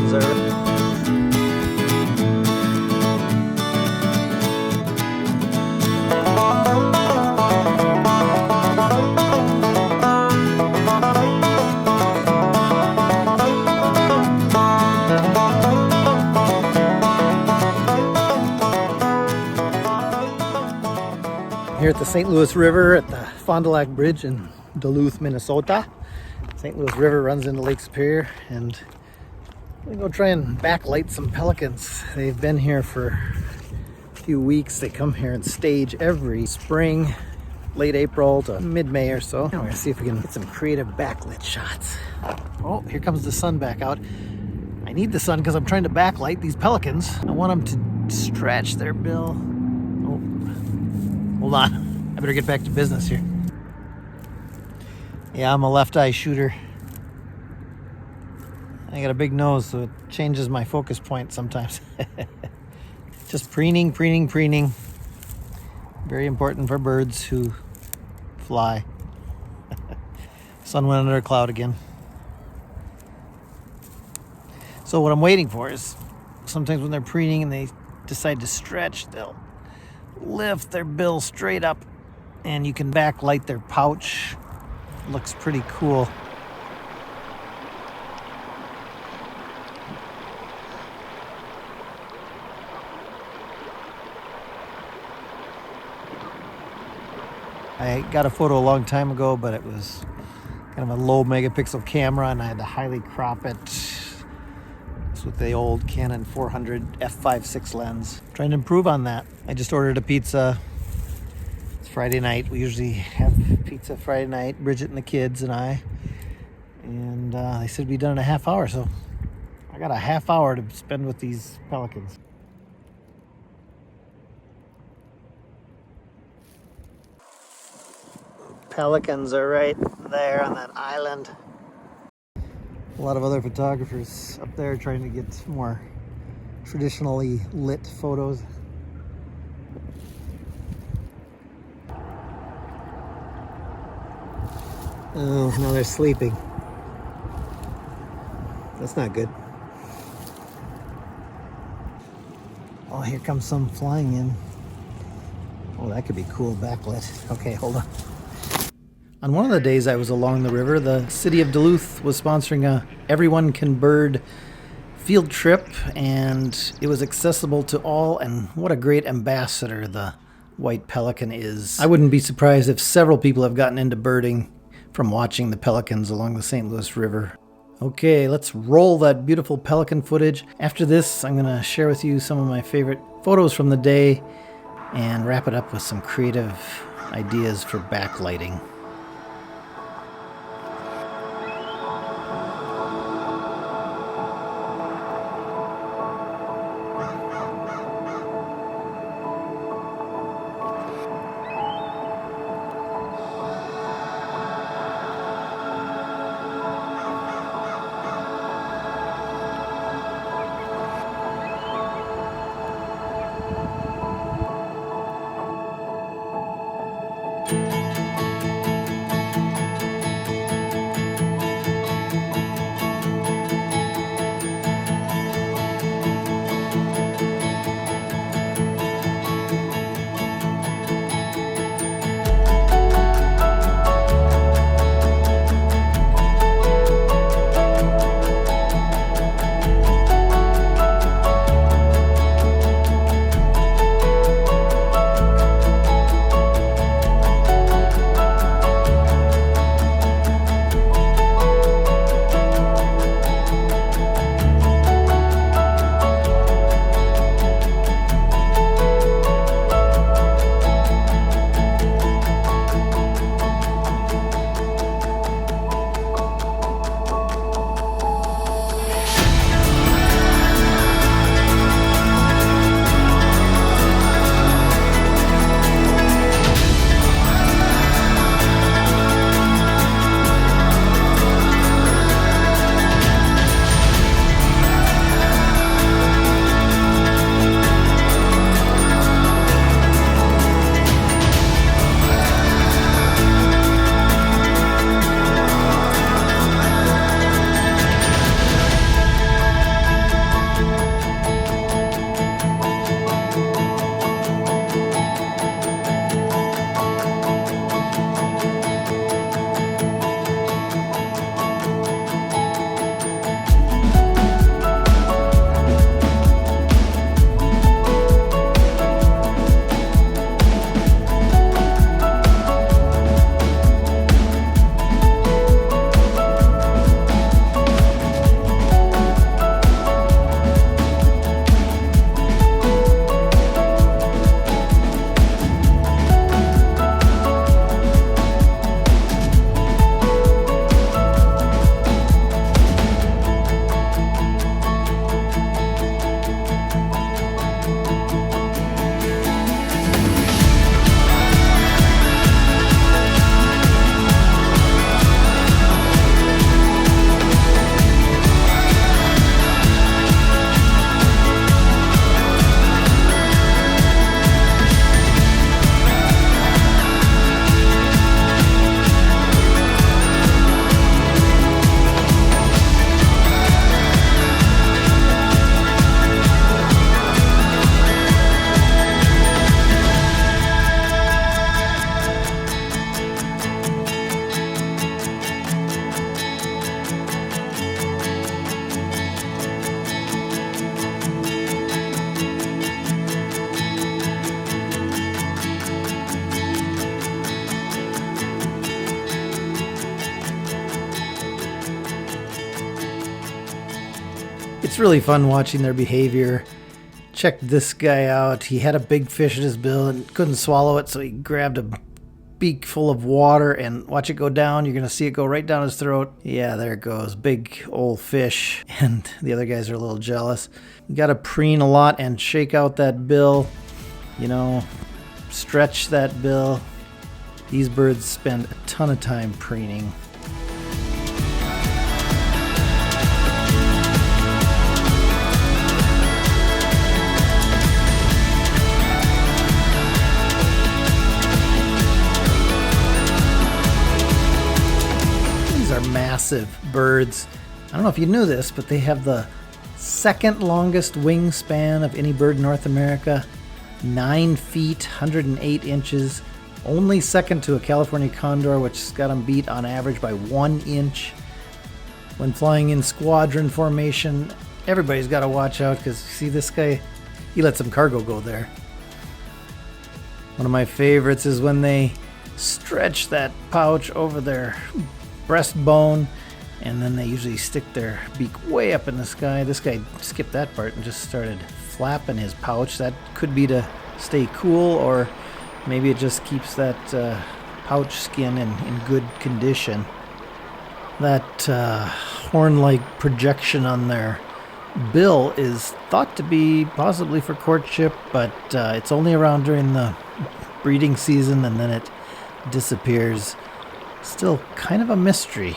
Pelicans are... Here at the St. Louis River at the Fond du Lac Bridge in Duluth, Minnesota. St. Louis River runs into Lake Superior, and I'm gonna go try and backlight some pelicans. They've been here for a few weeks. They come here and stage every spring, late April to mid-May or so. We're gonna see if we can get some creative backlit shots. Oh, here comes the sun back out. I need the sun because I'm trying to backlight these pelicans. I want them to stretch their bill. Oh, hold on. I better get back to business here. Yeah, I'm a left eye shooter. I got a big nose, so it changes my focus point sometimes. Just preening. Very important for birds who fly. Sun went under a cloud again. So what I'm waiting for is sometimes when they're preening and they decide to stretch, they'll lift their bill straight up and you can backlight their pouch. Looks pretty cool. I got a photo a long time ago, but it was kind of a low megapixel camera and I had to highly crop it. It's with the old Canon 400 f/5.6 lens. Trying to improve on that. I just ordered a pizza. It's Friday night. We usually have pizza Friday night, Bridget and the kids and I. And they said it'd be done in a half hour, so I got a half hour to spend with these pelicans. Pelicans are right there on that island. A lot of other photographers up there trying to get more traditionally lit photos. Oh, no, they're sleeping. That's not good. Oh, here comes some flying in. Oh, that could be cool backlit. Okay, hold on. On one of the days I was along the river, the city of Duluth was sponsoring a Everyone Can Bird field trip, and it was accessible to all, and what a great ambassador the White Pelican is. I wouldn't be surprised if several people have gotten into birding from watching the pelicans along the St. Louis River. Okay, let's roll that beautiful pelican footage. After this, I'm gonna share with you some of my favorite photos from the day and wrap it up with some creative ideas for backlighting. It's really fun watching their behavior. Check this guy out. He had a big fish in his bill and couldn't swallow it, so he grabbed a beak full of water and watch it go down. You're gonna see it go right down his throat. Yeah, there it goes. Big old fish. And the other guys are a little jealous. You gotta preen a lot and shake out that bill. You know, stretch that bill. These birds spend a ton of time preening. Massive birds. I don't know if you knew this, but they have the second longest wingspan of any bird in North America. 9 feet, 108 inches. Only second to a California condor, which's got them beat on average by 1 inch. When flying in squadron formation, everybody's got to watch out because see this guy, he let some cargo go there. One of my favorites is when they stretch that pouch over their breastbone, and then they usually stick their beak way up in the sky. This guy skipped that part and just started flapping his pouch. That could be to stay cool, or maybe it just keeps that pouch skin in good condition. That horn-like projection on their bill is thought to be possibly for courtship, but it's only around during the breeding season, and then it disappears. Still kind of a mystery.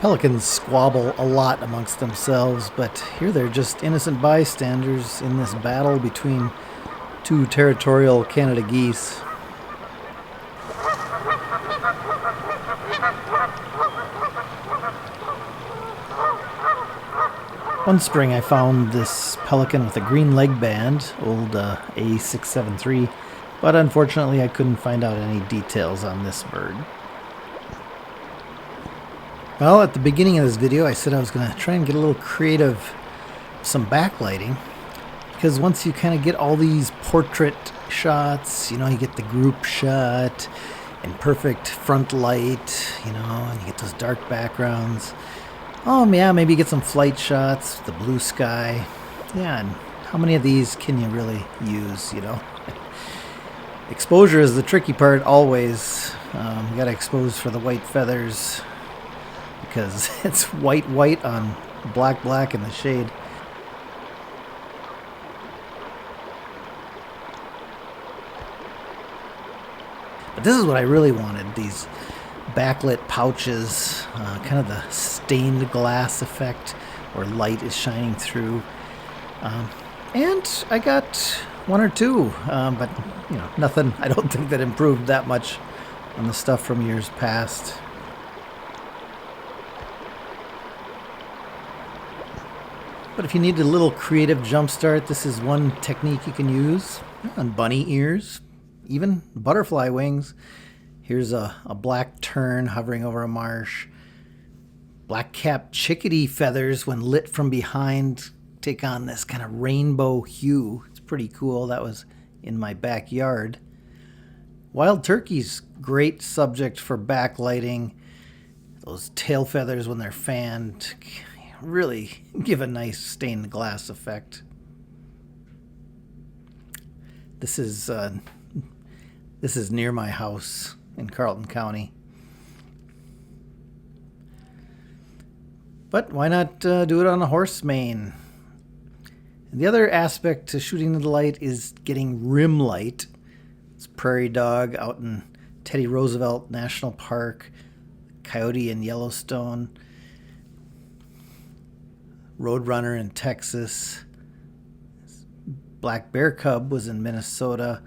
Pelicans squabble a lot amongst themselves, but here they're just innocent bystanders in this battle between two territorial Canada geese. One spring I found this pelican with a green leg band, old A673, but unfortunately I couldn't find out any details on this bird. Well, at the beginning of this video I said I was going to try and get a little creative, some backlighting, because once you kind of get all these portrait shots, you know, you get the group shot and perfect front light, you know, and you get those dark backgrounds. Oh yeah, maybe get some flight shots, the blue sky. Yeah, and how many of these can you really use, you know? Exposure is the tricky part always. You gotta expose for the white feathers because it's white on black in the shade. But this is what I really wanted, these backlit pouches, kind of the stained glass effect where light is shining through. And I got one or two, but you know, nothing I don't think that improved that much on the stuff from years past. But if you need a little creative jump start, this is one technique you can use on bunny ears, even butterfly wings. Here's a black tern hovering over a marsh. Black-capped chickadee feathers, when lit from behind, take on this kind of rainbow hue. It's pretty cool. That was in my backyard. Wild turkeys, great subject for backlighting. Those tail feathers, when they're fanned, really give a nice stained glass effect. This is near my house in Carlton County. But why not do it on a horse mane? And the other aspect to shooting the light is getting rim light. It's prairie dog out in Teddy Roosevelt National Park, coyote in Yellowstone, roadrunner in Texas, black bear cub was in Minnesota.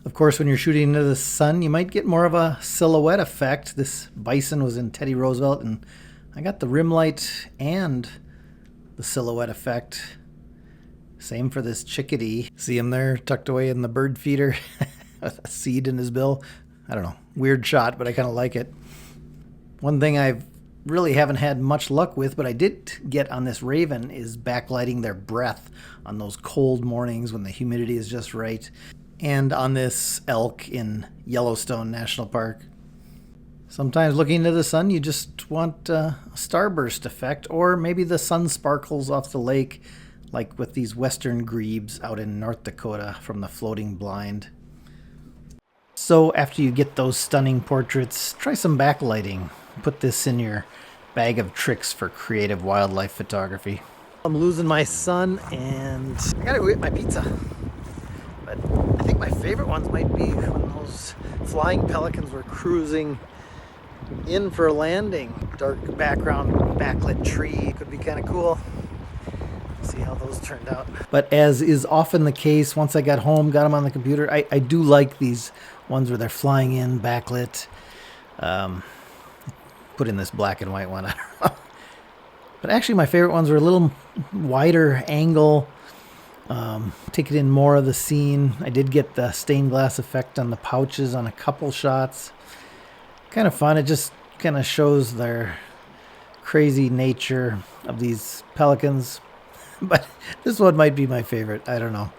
Of course, when you're shooting into the sun, you might get more of a silhouette effect. This bison was in Teddy Roosevelt, and I got the rim light and the silhouette effect. Same for this chickadee. See him there tucked away in the bird feeder with a seed in his bill. I don't know, weird shot, but I kind of like it. One thing I've really haven't had much luck with, but I did get on this raven, is backlighting their breath on those cold mornings when the humidity is just right, and on this elk in Yellowstone National Park. Sometimes looking into the sun, you just want a starburst effect, or maybe the sun sparkles off the lake, like with these western grebes out in North Dakota from the floating blind. So after you get those stunning portraits, try some backlighting. Put this in your bag of tricks for creative wildlife photography. I'm losing my sun and I gotta go get my pizza. But I think my favorite ones might be when those flying pelicans were cruising in for a landing. Dark background, backlit tree could be kind of cool. See how those turned out. But as is often the case, once I got home, got them on the computer, I do like these ones where they're flying in, backlit. Put in this black and white one. I don't know. But actually my favorite ones were a little wider angle. Take it in more of the scene. I did get the stained glass effect on the pouches on a couple shots. Kind of fun. It just kind of shows their crazy nature of these pelicans. But this one might be my favorite. I don't know.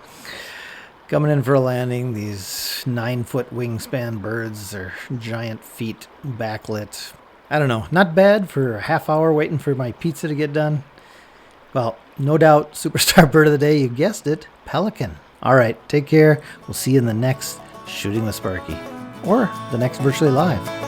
Coming in for a landing, these 9-foot wingspan birds, their giant feet backlit. I don't know. Not bad for a half hour waiting for my pizza to get done. Well, no doubt, superstar bird of the day, you guessed it, pelican. All right, take care. We'll see you in the next Shooting with Sparky, or the next Virtually Live.